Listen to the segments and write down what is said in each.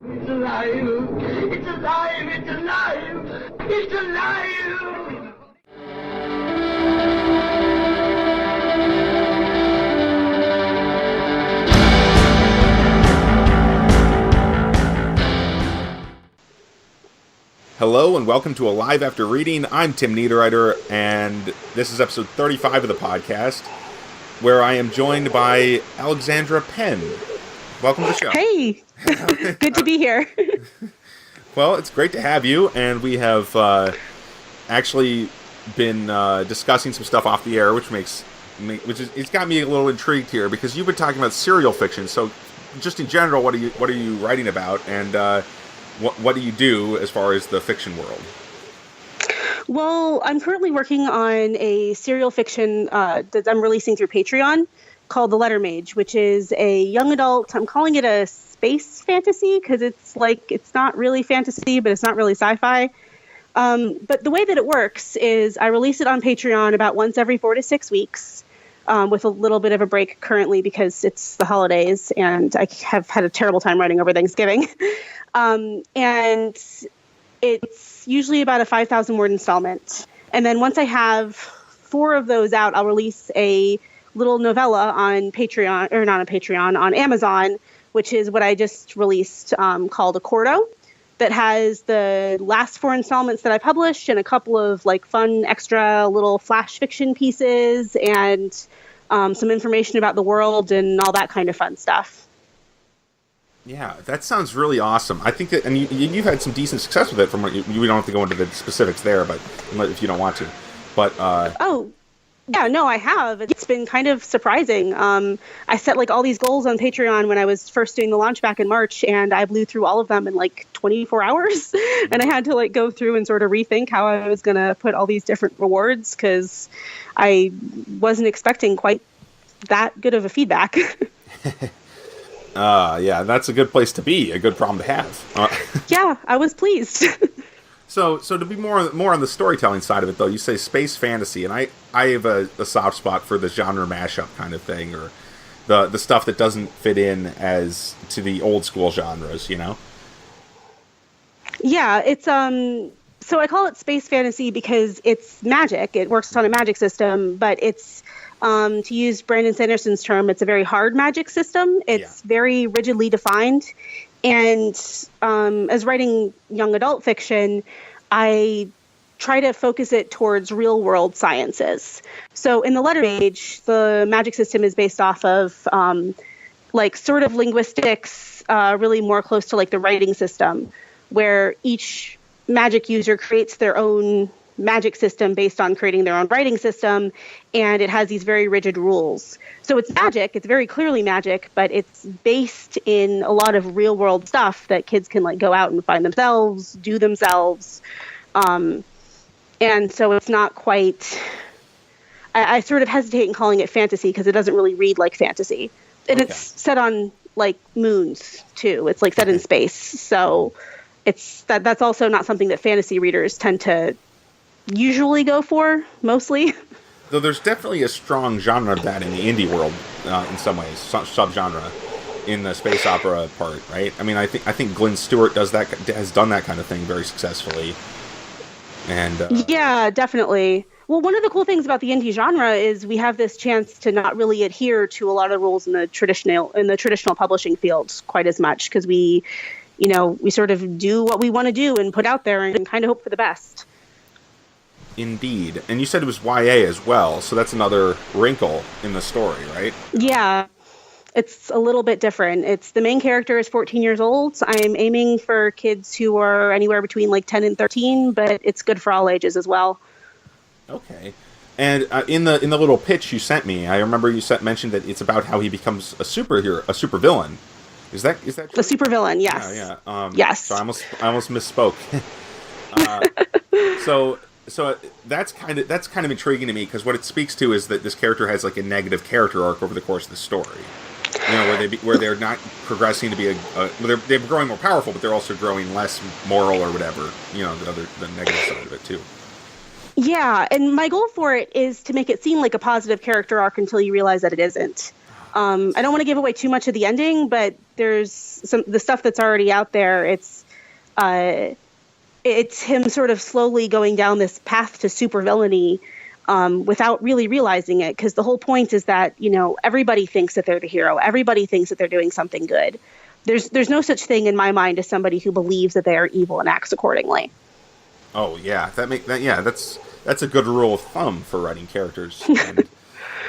It's alive! It's alive! It's alive! It's alive! Hello and welcome to Alive After Reading. I'm Tim Niederreiter, and this is episode 35 of the podcast, where I am joined by Alexandra Penn. Welcome to the show. Hey! Good to be here. Well, it's great to have you, and we have actually been discussing some stuff off the air, it's got me a little intrigued here, because you've been talking about serial fiction. So, just in general, what are you writing about, and what do you do as far as the fiction world? Well, I'm currently working on a serial fiction that I'm releasing through Patreon called The Letter Mage, which is a young adult. I'm calling it a space fantasy because it's not really fantasy, but it's not really sci-fi. But the way that it works is I release it on Patreon about once every 4 to 6 weeks, with a little bit of a break currently because it's the holidays and I have had a terrible time writing over Thanksgiving. And it's usually about a 5,000 word installment. And then once I have 4 of those out, I'll release a little novella on Patreon, or not on Patreon, on Amazon, which is what I just released, called A Cordo, that has the last 4 installments that I published and a couple of fun extra little flash fiction pieces and some information about the world and all that kind of fun stuff. Yeah, that sounds really awesome. I think that, and you've had some decent success with it. From what we don't have to go into the specifics there, but if you don't want to, but oh, yeah, no, I have. It's been kind of surprising. I set all these goals on Patreon when I was first doing the launch back in March, and I blew through all of them in 24 hours. And I had to go through and sort of rethink how I was going to put all these different rewards because I wasn't expecting quite that good of a feedback. Yeah, that's a good place to be, a good problem to have. Yeah, I was pleased. So to be more on the storytelling side of it, though, you say space fantasy, and I have a soft spot for the genre mashup kind of thing, or the stuff that doesn't fit in as to the old school genres, Yeah, it's so I call it space fantasy because it's magic. It works on a magic system, but it's to use Brandon Sanderson's term, it's a very hard magic system. It's very rigidly defined. And as writing young adult fiction, I try to focus it towards real world sciences. So in The Letter Mage, the magic system is based off of sort of linguistics, really more close to the writing system, where each magic user creates their own magic system based on creating their own writing system, and it has these very rigid rules. So it's magic, it's very clearly magic, but it's based in a lot of real world stuff that kids can go out and find themselves, do themselves. And so it's not quite, I sort of hesitate in calling it fantasy because it doesn't really read like fantasy. And It's set on moons too. It's set in space. So it's that's also not something that fantasy readers tend to usually go for, mostly. Though there's definitely a strong genre of that in the indie world, in some ways, subgenre in the space opera part, right? I mean, I think Glenn Stewart has done that kind of thing very successfully. And yeah, definitely. Well, one of the cool things about the indie genre is we have this chance to not really adhere to a lot of the rules in the traditional publishing field quite as much because we sort of do what we want to do and put out there and kind of hope for the best. Indeed. And you said it was YA as well, so that's another wrinkle in the story, right? Yeah. It's a little bit different. It's the main character is 14 years old. I'm aiming for kids who are anywhere between 10 and 13, but it's good for all ages as well. Okay. And in the little pitch you sent me, I remember you mentioned that it's about how he becomes a superhero, a supervillain. Is that true? The supervillain, yes. Yeah. Yes. So I almost misspoke. So that's kind of intriguing to me because what it speaks to is that this character has a negative character arc over the course of the story. Where they're not progressing to be they're growing more powerful, but they're also growing less moral or whatever. The negative side of it too. Yeah, and my goal for it is to make it seem like a positive character arc until you realize that it isn't. I don't want to give away too much of the ending, but there's the stuff that's already out there. It's him sort of slowly going down this path to supervillainy without really realizing it, because the whole point is that, everybody thinks that they're the hero. Everybody thinks that they're doing something good. There's no such thing in my mind as somebody who believes that they are evil and acts accordingly. Oh yeah, that's a good rule of thumb for writing characters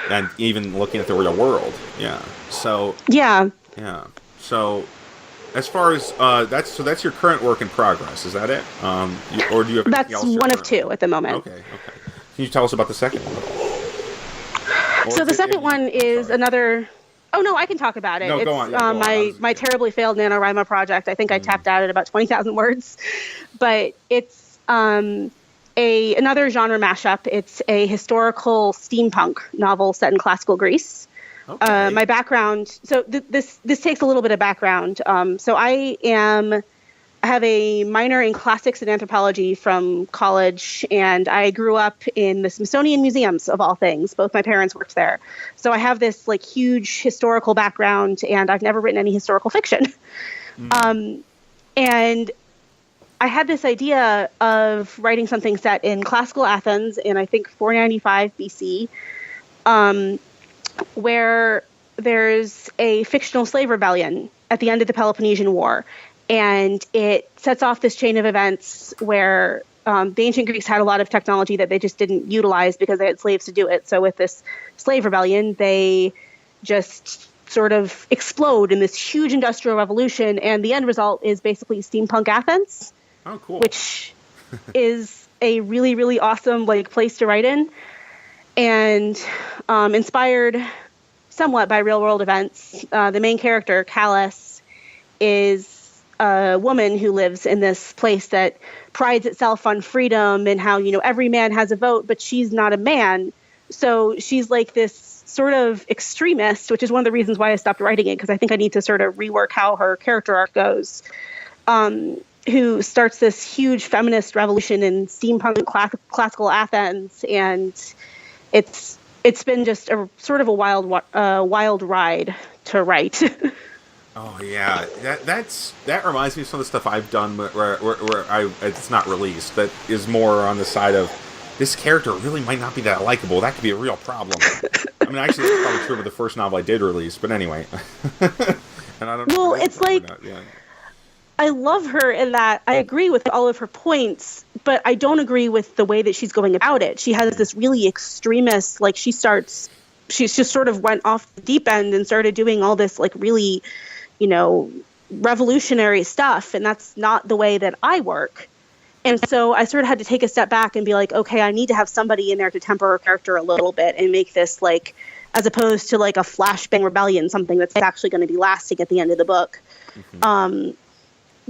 and even looking at the real world. Yeah. So yeah. So as far as that's your current work in progress, is that it? Or do you have anything that's else? That's one of two at the moment. Okay. Can you tell us about the second one? So the second one is another. Oh no, I can talk about it. No, it's go on. Yeah, my terribly failed NaNoWriMo project. I think I tapped out at about 20,000 words, but it's another genre mashup. It's a historical steampunk novel set in classical Greece. Okay. My background. So this takes a little bit of background. So I have a minor in classics and anthropology from college, and I grew up in the Smithsonian Museums, of all things. Both my parents worked there. So I have this huge historical background, and I've never written any historical fiction. And I had this idea of writing something set in classical Athens in, I think, 495 BC, where there's a fictional slave rebellion at the end of the Peloponnesian War. And it sets off this chain of events where the ancient Greeks had a lot of technology that they just didn't utilize because they had slaves to do it. So with this slave rebellion, they just sort of explode in this huge industrial revolution. And the end result is basically steampunk Athens. Oh, cool. Which is a really, really awesome place to write in. And inspired somewhat by real world events. The main character, Callis, is a woman who lives in this place that prides itself on freedom and how, every man has a vote, but she's not a man. So she's like this sort of extremist, which is one of the reasons why I stopped writing it, because I think I need to sort of rework how her character arc goes, who starts this huge feminist revolution in steampunk classical Athens. And it's been just a sort of a wild ride to write. Oh yeah, that reminds me of some of the stuff I've done where it's not released. That is more on the side of this character really might not be that likable. That could be a real problem. I mean, actually, it's probably true with the first novel I did release. But anyway, and I don't know. Well, it's I love her in that I agree with all of her points, but I don't agree with the way that she's going about it. She has this really extremist, she's just sort of went off the deep end and started doing all this really, revolutionary stuff. And that's not the way that I work. And so I sort of had to take a step back and be like, okay, I need to have somebody in there to temper her character a little bit and make this as opposed to a flashbang rebellion, something that's actually going to be lasting at the end of the book. Mm-hmm.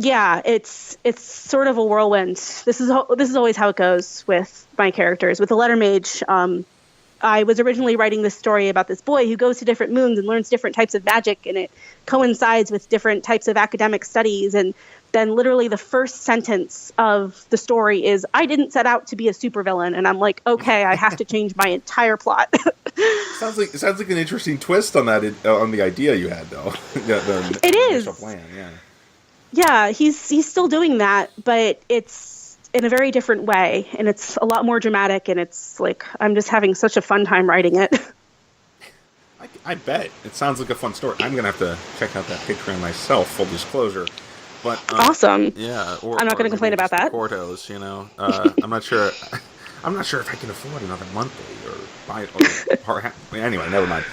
Yeah, it's sort of a whirlwind. This is always how it goes with my characters. With the Letter Mage, I was originally writing this story about this boy who goes to different moons and learns different types of magic, and it coincides with different types of academic studies. And then literally the first sentence of the story is, I didn't set out to be a supervillain. And I'm like, okay, I have to change my entire plot. Sounds like an interesting twist on that, on the idea you had, though. It is. Initial plan, yeah. Yeah, he's still doing that, but it's in a very different way, and it's a lot more dramatic, and it's I'm just having such a fun time writing it. I bet. It sounds like a fun story. I'm going to have to check out that Patreon myself, full disclosure. But awesome. Yeah. I'm not going to complain about that. Quartos, I'm not sure. I'm not sure if I can afford another monthly or buy anyway, never mind.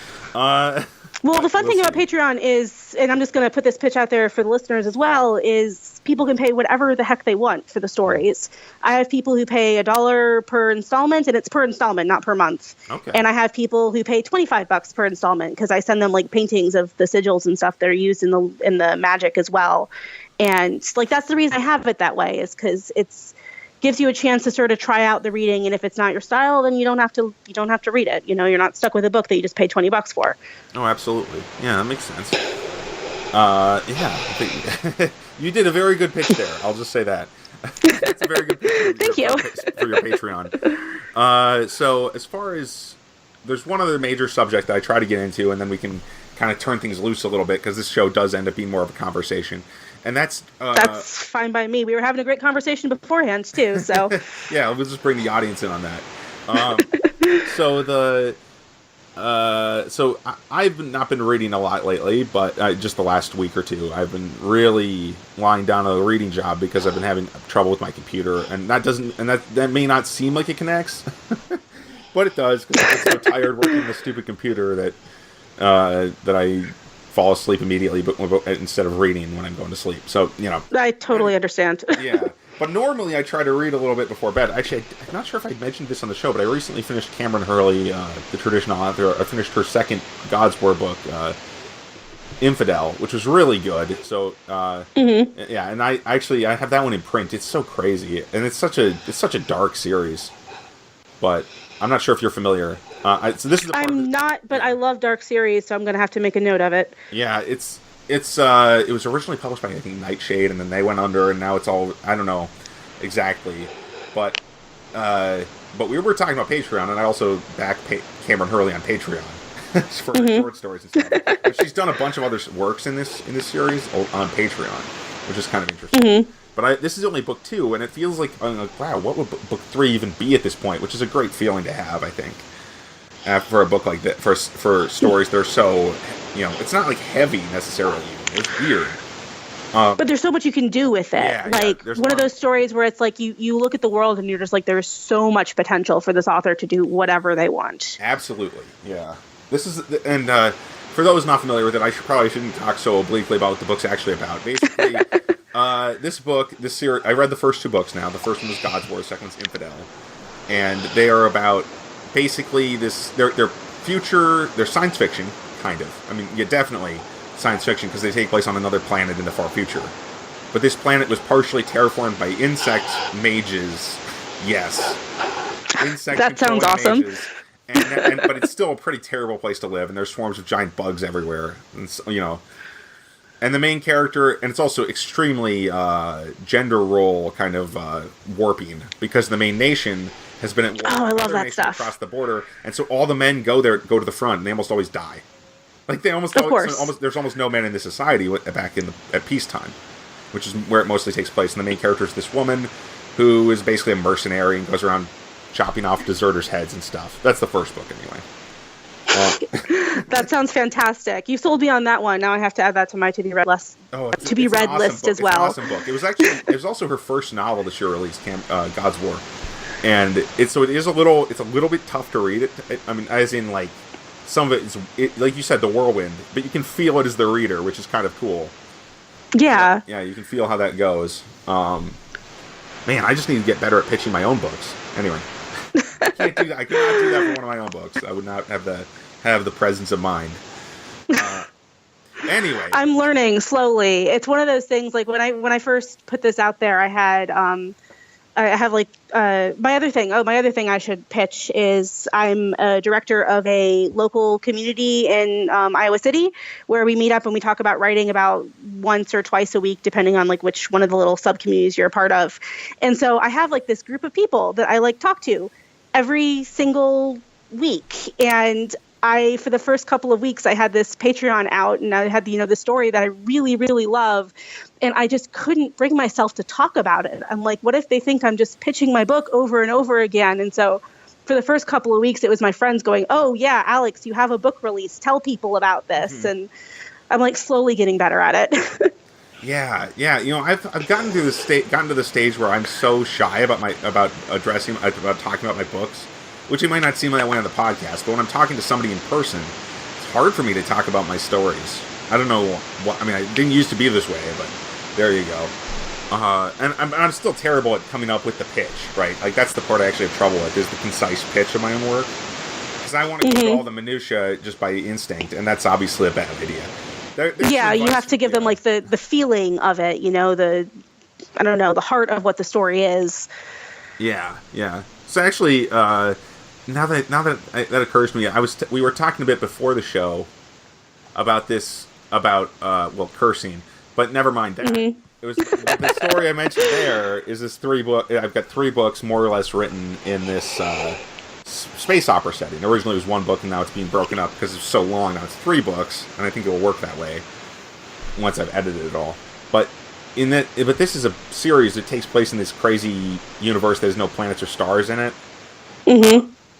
Well, the fun thing about Patreon is, and I'm just going to put this pitch out there for the listeners as well, is people can pay whatever the heck they want for the stories. I have people who pay $1 per installment, and it's per installment, not per month. Okay. And I have people who pay $25 per installment because I send them paintings of the sigils and stuff that are used in the magic as well. And that's the reason I have it that way, is because it's gives you a chance to sort of try out the reading, and if it's not your style, then you don't have to read it. You're not stuck with a book that you just paid $20 for. Oh, absolutely. Yeah, that makes sense. I think you did a very good pitch there. I'll just say that. That's a very good pitch. Thank you for your Patreon. So as far as there's one other major subject that I try to get into, and then we can kind of turn things loose a little bit, because this show does end up being more of a conversation. And that's fine by me. We were having a great conversation beforehand, too, so... Yeah, we'll just bring the audience in on that. So I've not been reading a lot lately, but just the last week or two, I've been really lying down on a reading job because I've been having trouble with my computer, and that may not seem like it connects, but it does, because I get so tired working on the stupid computer that I fall asleep immediately, but instead of reading when I'm going to sleep. So, I totally understand. Yeah. But normally I try to read a little bit before bed. Actually, I'm not sure if I mentioned this on the show, but I recently finished Cameron Hurley, the traditional author. I finished her second God's War book, Infidel, which was really good. So, yeah, and I have that one in print. It's so crazy, and it's such a dark series. But I'm not sure if you're familiar. So this is I'm not, but I love dark series, so I'm going to have to make a note of it. Yeah, it was originally published by, I think, Nightshade, and then they went under, and now it's all, I don't know exactly, but we were talking about Patreon, and I also back Cameron Hurley on Patreon for short stories and stuff. But she's done a bunch of other works in this series on Patreon, which is kind of interesting. But this is only book 2, and it feels like, I'm like, wow, what would book 3 even be at this point? Which is a great feeling to have, I think. For a book like that, for stories that are so, it's not like heavy necessarily. It's weird. But there's so much you can do with it. Yeah, one of those stories where it's like you look at the world and you're just like, there's so much potential for this author to do whatever they want. Absolutely, yeah. This is, and for those not familiar with it, I probably shouldn't talk so obliquely about what the book's actually about. Basically, this series, I read the first 2 books now. The first one was God's War, the second one's Infidel, and they are about basically they're future, they're science fiction, kind of. I mean, yeah, definitely science fiction, because they take place on another planet in the far future. But this planet was partially terraformed by insect mages. Yes. That sounds awesome. Mages. But it's still a pretty terrible place to live, and there's swarms of giant bugs everywhere. And the main character, and it's also extremely gender role kind of warping, because the main nation has been at war I love that nations stuff. across the border, and so all the men go to the front, and they almost always die. Like they almost there's almost no men in this society back at peacetime, which is where it mostly takes place. And the main character is this woman who is basically a mercenary and goes around chopping off deserters' heads and stuff. That's the first book, anyway. That sounds fantastic. You sold me on that one. Now I have to add that to my to-be-read list. It's an awesome list book. as well. It's an awesome book. It was also her first novel that she released, God's War. And it is a little bit tough to read. I mean, as in, like, some of it, like you said, the whirlwind, but you can feel it as the reader, which is kind of cool. Yeah. Yeah, you can feel how that goes. Man, I just need to get better at pitching my own books. Anyway, I can't do that. I could not do that for one of my own books. I would not have the presence of mind. Anyway, I'm learning slowly. It's one of those things. Like when I first put this out there, I had I have like my other thing. Oh, my other thing I should pitch is I'm a director of a local community in Iowa City, where we meet up and we talk about writing about once or twice a week, depending on like which one of the little sub communities you're a part of. And so I have like this group of people that I like talk to every single week. And for the first couple of weeks, I had this Patreon out, and I had the story that I really, really love, and I just couldn't bring myself to talk about it. I'm like, what if they think I'm just pitching my book over and over again? And so for the first couple of weeks, it was my friends going, "Oh yeah, Alex, you have a book release. Tell people about this." Mm-hmm. And I'm like slowly getting better at it. Yeah. I've gotten to the stage where I'm so shy about talking about my books. Which it might not seem that way on the podcast, but when I'm talking to somebody in person, it's hard for me to talk about my stories. I don't know what. I mean, I didn't used to be this way, but there you go. And I'm still terrible at coming up with the pitch, right? Like that's the part I actually have trouble with, is the concise pitch of my own work. Because I want to get all the minutia just by instinct, and that's obviously a bad idea. You have to give them like the feeling of it, the heart of what the story is. Yeah. So actually, now that occurs to me, we were talking a bit before the show about cursing, but never mind that. Mm-hmm. It was the story I mentioned there is this 3 book. I've got 3 books more or less written in this space opera setting. Originally it was one book, and now it's being broken up because it's so long. Now it's 3 books, and I think it will work that way once I've edited it all. But this is a series that takes place in this crazy universe. There's no planets or stars in it,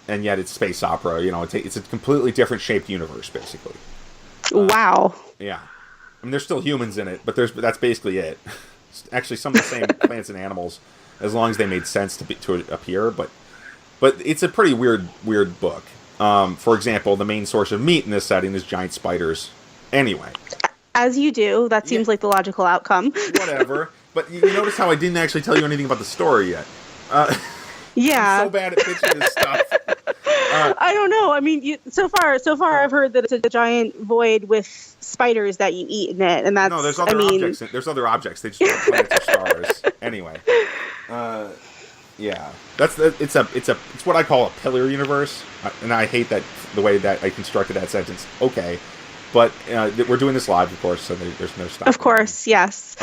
and yet it's space opera. You know, it's a completely different shaped universe, basically. Wow. Yeah, I mean, there's still humans in it, but that's basically it. Actually, some of the same plants and animals, as long as they made sense to appear. But it's a pretty weird book. For example, the main source of meat in this setting is giant spiders. Anyway. As you do. That seems like the logical outcome. Whatever. But you notice how I didn't actually tell you anything about the story yet. Yeah. I'm so bad at pitching this stuff. I don't know. I mean, so far I've heard that it's a giant void with spiders that you eat in it, and that's. No, there's other objects. There's other objects. They just aren't planets or stars. Anyway, yeah, it's what I call a pillar universe, and I hate the way that I constructed that sentence. Okay, but we're doing this live, of course, so there's no stop. Of course, yes.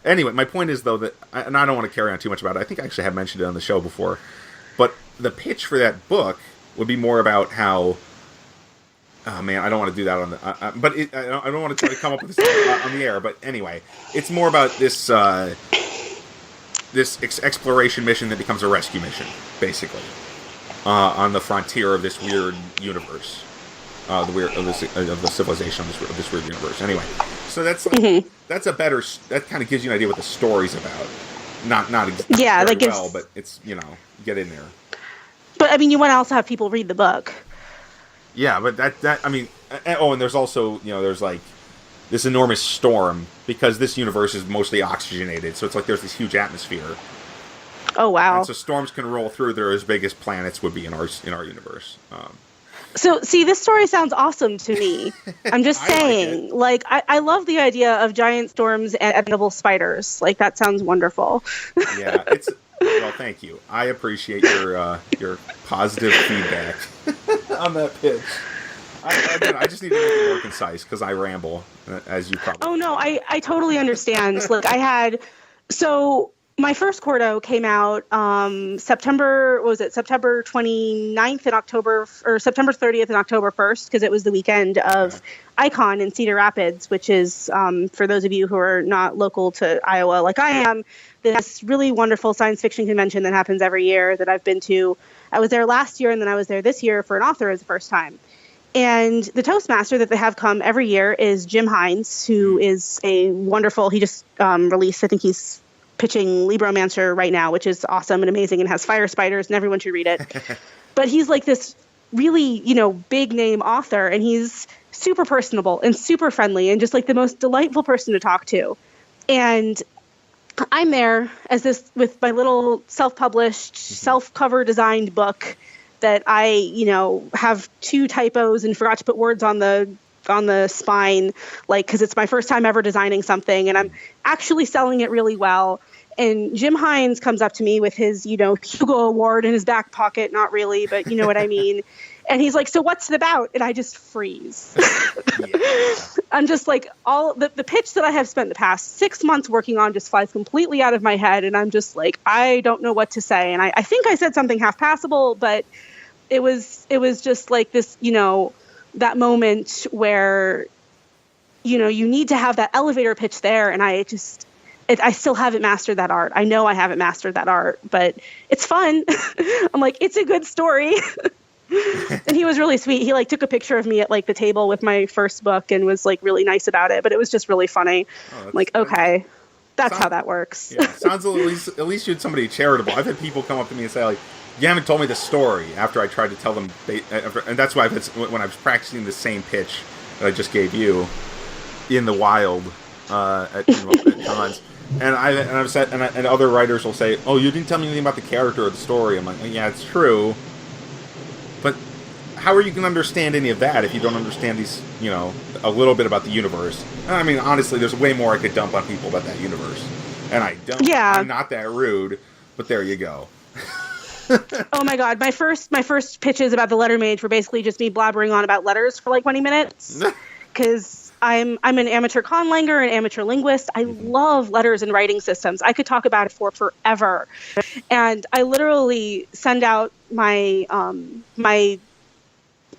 Anyway, my point is though and I don't want to carry on too much about it. I think I actually have mentioned it on the show before, but the pitch for that book would be more about how. Oh man, I don't want to do that on the. I don't want to try to come up with this on the air. But anyway, it's more about this exploration mission that becomes a rescue mission, basically, on the frontier of this weird universe, of the civilization of this weird universe. Anyway, so that's that's a better. That kind of gives you an idea what the story's about. Not exactly well, but it's get in there. But I mean, you want to also have people read the book. Yeah, but that I mean, and there's also there's like this enormous storm because this universe is mostly oxygenated, so it's like there's this huge atmosphere. Oh wow! And so storms can roll through. They're as big as planets would be in our universe. So see, this story sounds awesome to me. I'm just saying, I love the idea of giant storms and edible spiders. Like that sounds wonderful. Yeah, it's. Well, thank you. I appreciate your positive feedback on that pitch. I just need to make it more concise because I ramble, as you probably. Oh no, I totally understand. Look, my first quarto came out September 29th and October, or September 30th and October 1st, because it was the weekend of Icon in Cedar Rapids, which is, for those of you who are not local to Iowa like I am, this really wonderful science fiction convention that happens every year that I've been to. I was there last year, and then I was there this year for an author as the first time. And the Toastmaster that they have come every year is Jim Hines, who is a wonderful, he just released, I think he's pitching Libromancer right now, which is awesome and amazing and has fire spiders, and everyone should read it. But he's like this really, big name author, and he's super personable and super friendly and just like the most delightful person to talk to. And I'm there as this with my little self-published, self-cover designed book that I, have 2 typos and forgot to put words on the spine, because it's my first time ever designing something, and I'm actually selling it really well. And Jim Hines comes up to me with his, Hugo Award in his back pocket. Not really, but you know what I mean. And he's like, "So what's it about?" And I just freeze. I'm just like, all the pitch that I have spent the past 6 months working on just flies completely out of my head. And I'm just like, I don't know what to say. And I think I said something half passable, but it was just like this, that moment where, you need to have that elevator pitch there. And I still haven't mastered that art. I know I haven't mastered that art, but it's fun. I'm like, it's a good story. And he was really sweet. He took a picture of me at the table with my first book and was really nice about it, but it was just really funny. Okay, that's how that works. Yeah, sounds at least you had somebody charitable. I've had people come up to me and say you haven't told me the story after I tried to tell them, and that's why when I was practicing the same pitch that I just gave you in the wild at cons. And I've said, and other writers will say, "Oh, you didn't tell me anything about the character or the story." I'm like, "Yeah, it's true, but how are you going to understand any of that if you don't understand these, a little bit about the universe?" I mean, honestly, there's way more I could dump on people about that universe, and I don't. Yeah, I'm not that rude, but there you go. Oh my god, my first pitches about the letter mage were basically just me blabbering on about letters for 20 minutes because. I'm an amateur conlanger, an amateur linguist. I love letters and writing systems. I could talk about it for forever. And I literally send out my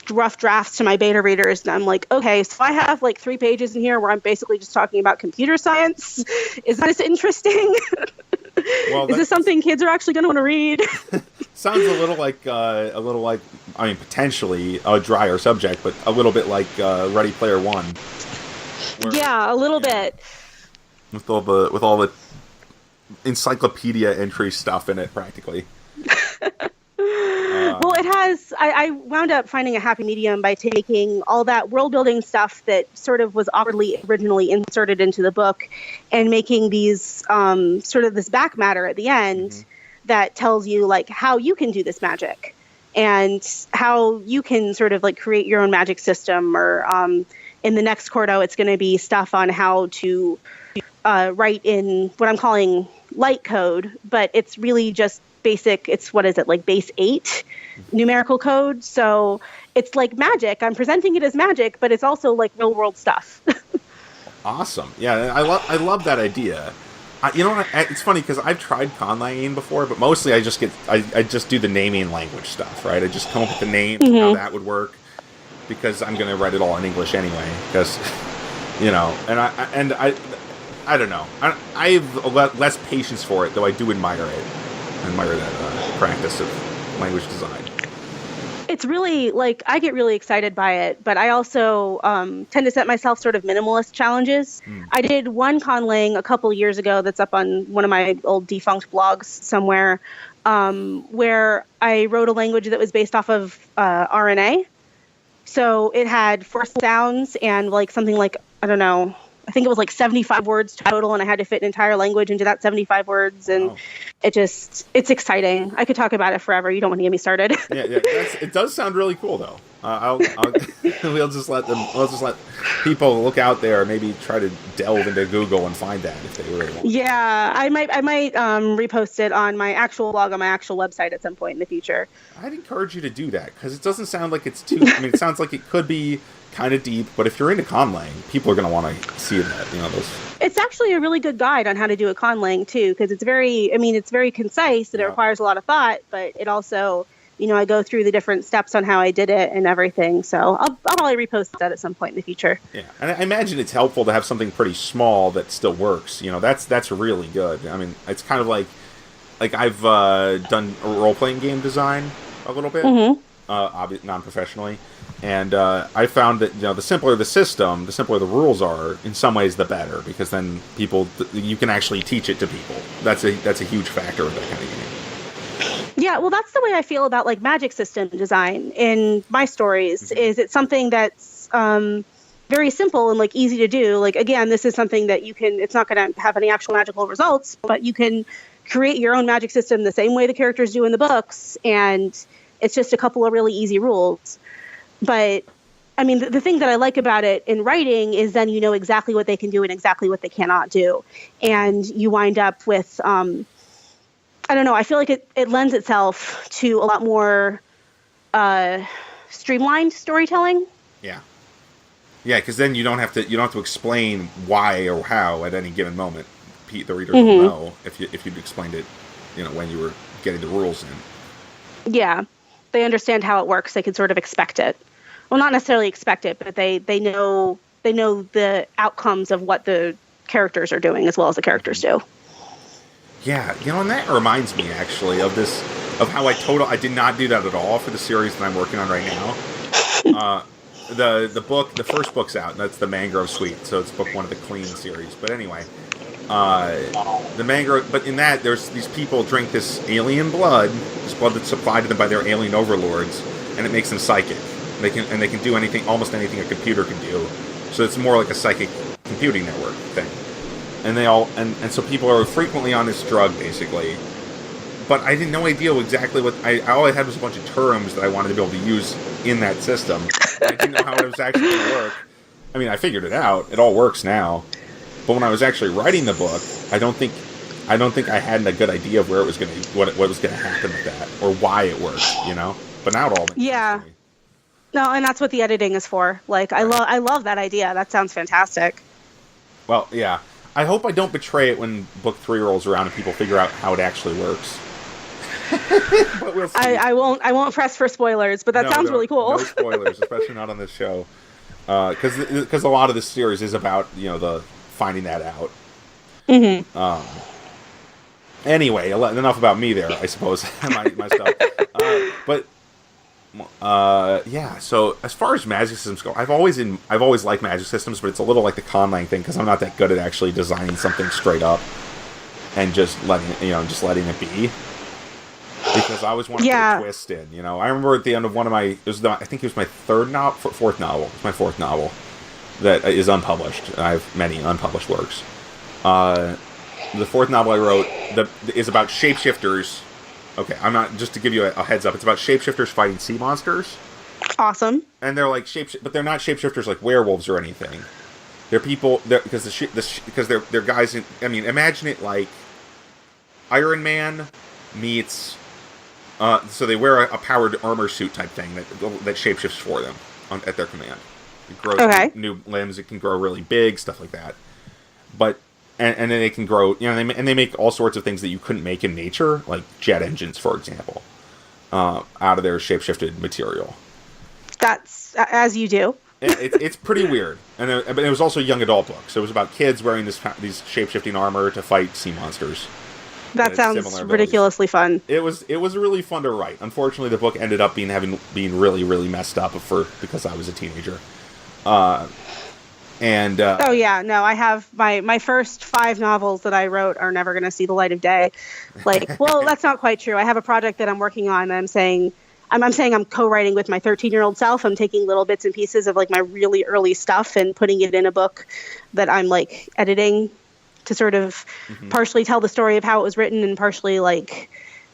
rough drafts to my beta readers, and I'm like, okay, so I have like 3 pages in here where I'm basically just talking about computer science. Is this interesting? Well, is this something kids are actually going to want to read? Sounds a little like I mean, potentially a drier subject, but a little bit like Ready Player One. Yeah, a little bit. With all the encyclopedia entry stuff in it, practically. Well, it has. I wound up finding a happy medium by taking all that world building stuff that sort of was awkwardly originally inserted into the book, and making these sort of this back matter at the end that tells you like how you can do this magic and how you can sort of like create your own magic system. Or in the next quarto, it's going to be stuff on how to write in what I'm calling light code, but it's really just basic. It's like base 8 numerical code. So it's like magic. I'm presenting it as magic, but it's also like real world stuff. Awesome. Yeah, I love that idea. You know what? It's funny because I've tried conlaying before, but mostly I just do the naming language stuff, right? I just come up with the names and how that would work, because I'm going to write it all in English anyway. Because and I don't know. I have less patience for it, though I do admire it. I admire that practice of language design. It's really, like, I get really excited by it, but I also tend to set myself sort of minimalist challenges. I did one conlaying a couple years ago that's up on one of my old defunct blogs somewhere, where I wrote a language that was based off of RNA. So it had 4 sounds and like something like, I don't know, I think it was like 75 words total, and I had to fit an entire language into that 75 words, and it's exciting. I could talk about it forever. You don't want to get me started. Yeah, it does sound really cool, though. We'll just let people look out there, maybe try to delve into Google and find that if they really want. Yeah, I might repost it on my actual blog on my actual website at some point in the future. I'd encourage you to do that, because it doesn't sound like it's too. I mean, it sounds like it could be kind of deep, but if you're into conlaying, people are going to want to see that. Those. It's actually a really good guide on how to do a conlaying too, because it's very concise and it requires a lot of thought, but it also, I go through the different steps on how I did it and everything. So I'll probably repost that at some point in the future. Yeah, and I imagine it's helpful to have something pretty small that still works. That's really good. I mean, it's kind of like I've done a role-playing game design a little bit, non-professionally. And I found that the simpler the system, the simpler the rules are. In some ways, the better, because then you can actually teach it to people. That's a huge factor with that kind of game. Yeah, well, that's the way I feel about like magic system design in my stories. Is it's something that's very simple and like easy to do. Like, again, this is something that you can. It's not going to have any actual magical results, but you can create your own magic system the same way the characters do in the books, and it's just a couple of really easy rules. But, I mean, the thing that I like about it in writing is then you know exactly what they can do and exactly what they cannot do. And you wind up with, I don't know, I feel like it lends itself to a lot more streamlined storytelling. Yeah. Yeah, because then you don't have to explain why or how at any given moment. The reader will know if you'd explained it, when you were getting the rules in. Yeah. They understand how it works. They can sort of expect it. Well, not necessarily expect it, but they know the outcomes of what the characters are doing as well as the characters do. Yeah, and that reminds me actually of how I did not do that at all for the series that I'm working on right now. The first book's out, and that's the Mangrove Suite, so it's book 1 of the Clean series. But anyway, the Mangrove, but in that there's these people drink this alien blood, this blood that's supplied to them by their alien overlords, and it makes them psychic. They can do almost anything a computer can do. So it's more like a psychic computing network thing. And so people are frequently on this drug basically. But I had no idea exactly all I had was a bunch of terms that I wanted to be able to use in that system. I didn't know how it was actually going to work. I mean, I figured it out. It all works now. But when I was actually writing the book, I don't think I had a good idea of where it was going to what was going to happen with that or why it worked, But now it all makes sense to me. No, and that's what the editing is for. Like, I love that idea. That sounds fantastic. Well, yeah. I hope I don't betray it when book 3 rolls around and people figure out how it actually works. But we'll see. I won't press for spoilers, but that sounds really cool. No spoilers, especially not on this show, because a lot of this series is about the finding that out. Mm-hmm. Anyway, enough about me there, I suppose. my stuff, but. Yeah. So as far as magic systems go, I've always liked magic systems, but it's a little like the conlang thing because I'm not that good at actually designing something straight up and just letting it be. Because I always want to put a twist in. I remember at the end of one of my, I think it was my fourth novel. It's my fourth novel that is unpublished. I have many unpublished works. The fourth novel I wrote is about shapeshifters. Okay, I'm not, just to give you a heads up, it's about shapeshifters fighting sea monsters. Awesome. And they're like but they're not shapeshifters like werewolves or anything. They're people, because they're guys imagine it like Iron Man meets, so they wear a powered armor suit type thing that shapeshifts for them at their command. It grows new limbs, it can grow really big, stuff like that. But And then they can grow, and they make all sorts of things that you couldn't make in nature, like jet engines, for example, out of their shapeshifted material. That's as you do. It's pretty weird, but it was also a young adult book, so it was about kids wearing these shapeshifting armor to fight sea monsters. That sounds ridiculously fun. It was really fun to write. Unfortunately, the book ended up being really, really messed up because I was a teenager. I have my first 5 novels that I wrote are never going to see the light of day. Well, that's not quite true. I have a project that I'm working on. I'm saying I'm co-writing with my 13-year-old self. I'm taking little bits and pieces of my really early stuff and putting it in a book that I'm editing to sort of partially tell the story of how it was written and partially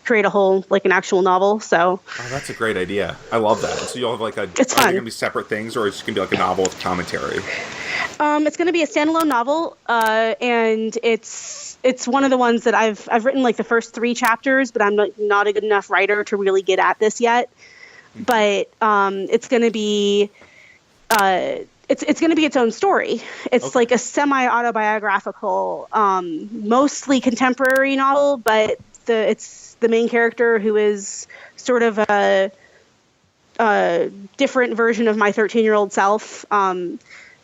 create a whole an actual novel. So that's a great idea. I love that. So you'll have it's fun. Are they gonna be separate things, or it's gonna be a novel with commentary? It's gonna be a standalone novel, and it's one of the ones that I've written the first 3 chapters, but I'm not a good enough writer to really get at this yet. But it's gonna be it's going to be its own story. It's a semi-autobiographical, mostly contemporary novel, but it's the main character who is sort of a different version of my 13-year-old self,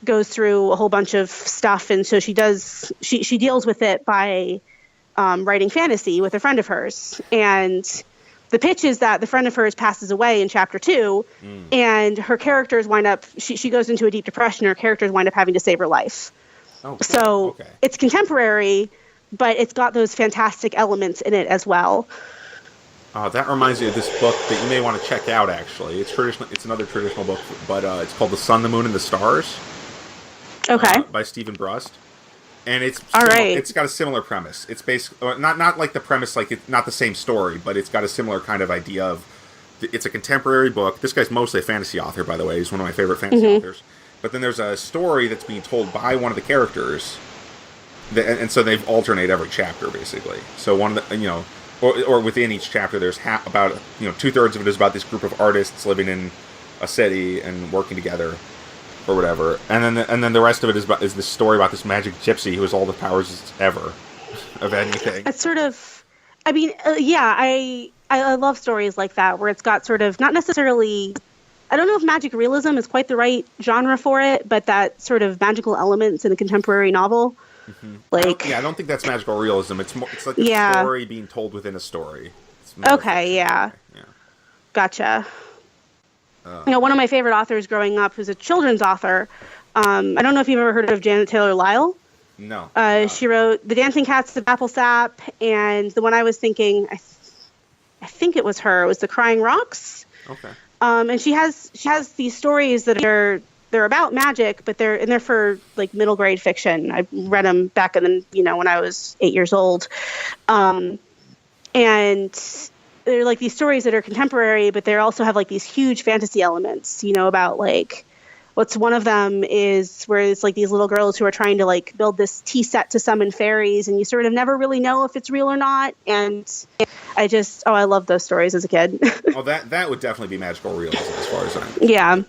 goes through a whole bunch of stuff. And so she deals with it by writing fantasy with a friend of hers. And the pitch is that the friend of hers passes away in chapter 2, and her characters wind up, she goes into a deep depression, her characters wind up having to save her life. Oh, cool. So It's contemporary, but it's got those fantastic elements in it as well. That reminds me of this book that you may want to check out, actually. It's another traditional book, but it's called The Sun, the Moon, and the Stars. Okay. By Stephen Brust. And it's got a similar premise. It's basically not like the premise, it's not the same story, but it's got a similar kind of idea of. It's a contemporary book. This guy's mostly a fantasy author, by the way. He's one of my favorite fantasy authors. But then there's a story that's being told by one of the characters, and so they alternate every chapter basically. So one of the or within each chapter, there's about 2/3 of it is about this group of artists living in a city and working together. Or whatever, and then the rest of it is this story about this magic gypsy who has all the powers ever of anything. It's sort of, I love stories like that where it's got sort of not necessarily, I don't know if magic realism is quite the right genre for it, but that sort of magical elements in a contemporary novel. I don't think that's magical realism. It's like a story being told within a story. Okay, yeah, gotcha. One of my favorite authors growing up, who's a children's author. I don't know if you've ever heard of Janet Taylor Lyle. No. She wrote The Dancing Cats of Apple Sap, and the one I was thinking, I think it was her. It was The Crying Rocks. Okay. And she has these stories that they're about magic, but they're for middle grade fiction. I read them back in when I was 8 years old, and they're these stories that are contemporary, but they also have these huge fantasy elements, about what's one of them is where it's these little girls who are trying to build this tea set to summon fairies, and you sort of never really know if it's real or not. And I loved those stories as a kid. That would definitely be magical realism as far as I'm. Yeah.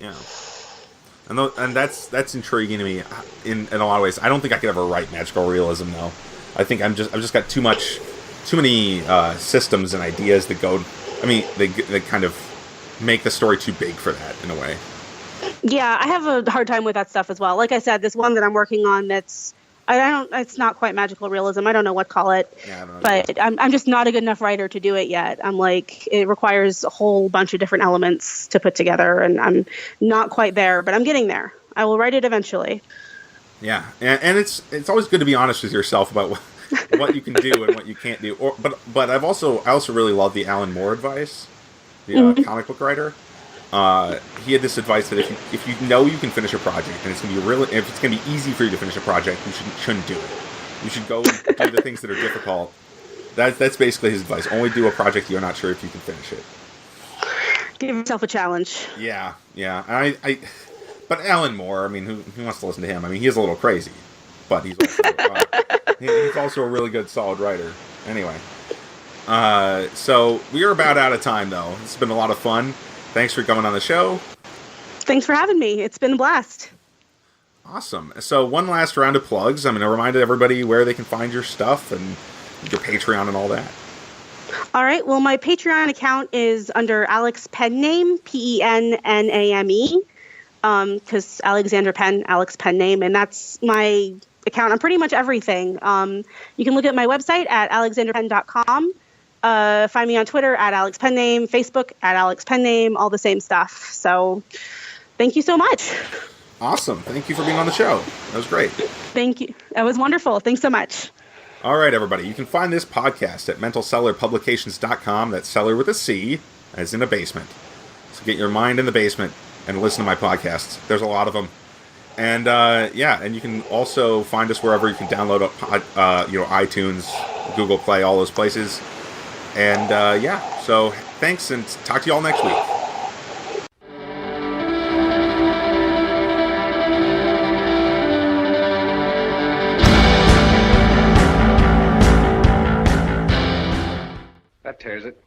And that's intriguing to me in a lot of ways. I don't think I could ever write magical realism though. I think I've just got too much systems and ideas that go. I mean, they kind of make the story too big for that in a way. Yeah, I have a hard time with that stuff as well. Like I said, this one that I'm working on it's not quite magical realism. I don't know what to call it. Yeah, I don't know. But I'm just not a good enough writer to do it yet. I'm like, it requires a whole bunch of different elements to put together, and I'm not quite there, but I'm getting there. I will write it eventually. Yeah, and it's always good to be honest with yourself about what you can do and what you can't do. But I also really love the Alan Moore advice, the comic book writer. He had this advice that if you know you can finish a project and if it's gonna be easy for you to finish a project, you shouldn't do it. You should go and do the things that are difficult. That's basically his advice. Only do a project you're not sure if you can finish it. Give yourself a challenge. Yeah. But Alan Moore, I mean, who wants to listen to him? I mean, he is a little crazy, but he's also a really good, solid writer. Anyway, so we are about out of time, though. It's been a lot of fun. Thanks for coming on the show. Thanks for having me. It's been a blast. Awesome. So one last round of plugs. I'm going to remind everybody where they can find your stuff and your Patreon and all that. All right. Well, my Patreon account is under Alex Penn name, Penname, because Alexandra Penn, Alex Penn name, and that's my account on pretty much everything. You can look at my website at alexandrapenn.com. Find me on Twitter at Alex Penname, Facebook at Alex Penname, all the same stuff. So thank you so much. Awesome. Thank you for being on the show. That was great. Thank you. That was wonderful. Thanks so much. All right, everybody. You can find this podcast at mentalcellarpublications.com. That's cellar with a C, as in a basement. So get your mind in the basement and listen to my podcasts. There's a lot of them. And, and you can also find us wherever you can download iTunes, Google Play, all those places. And, so thanks, and talk to you all next week. That tears it.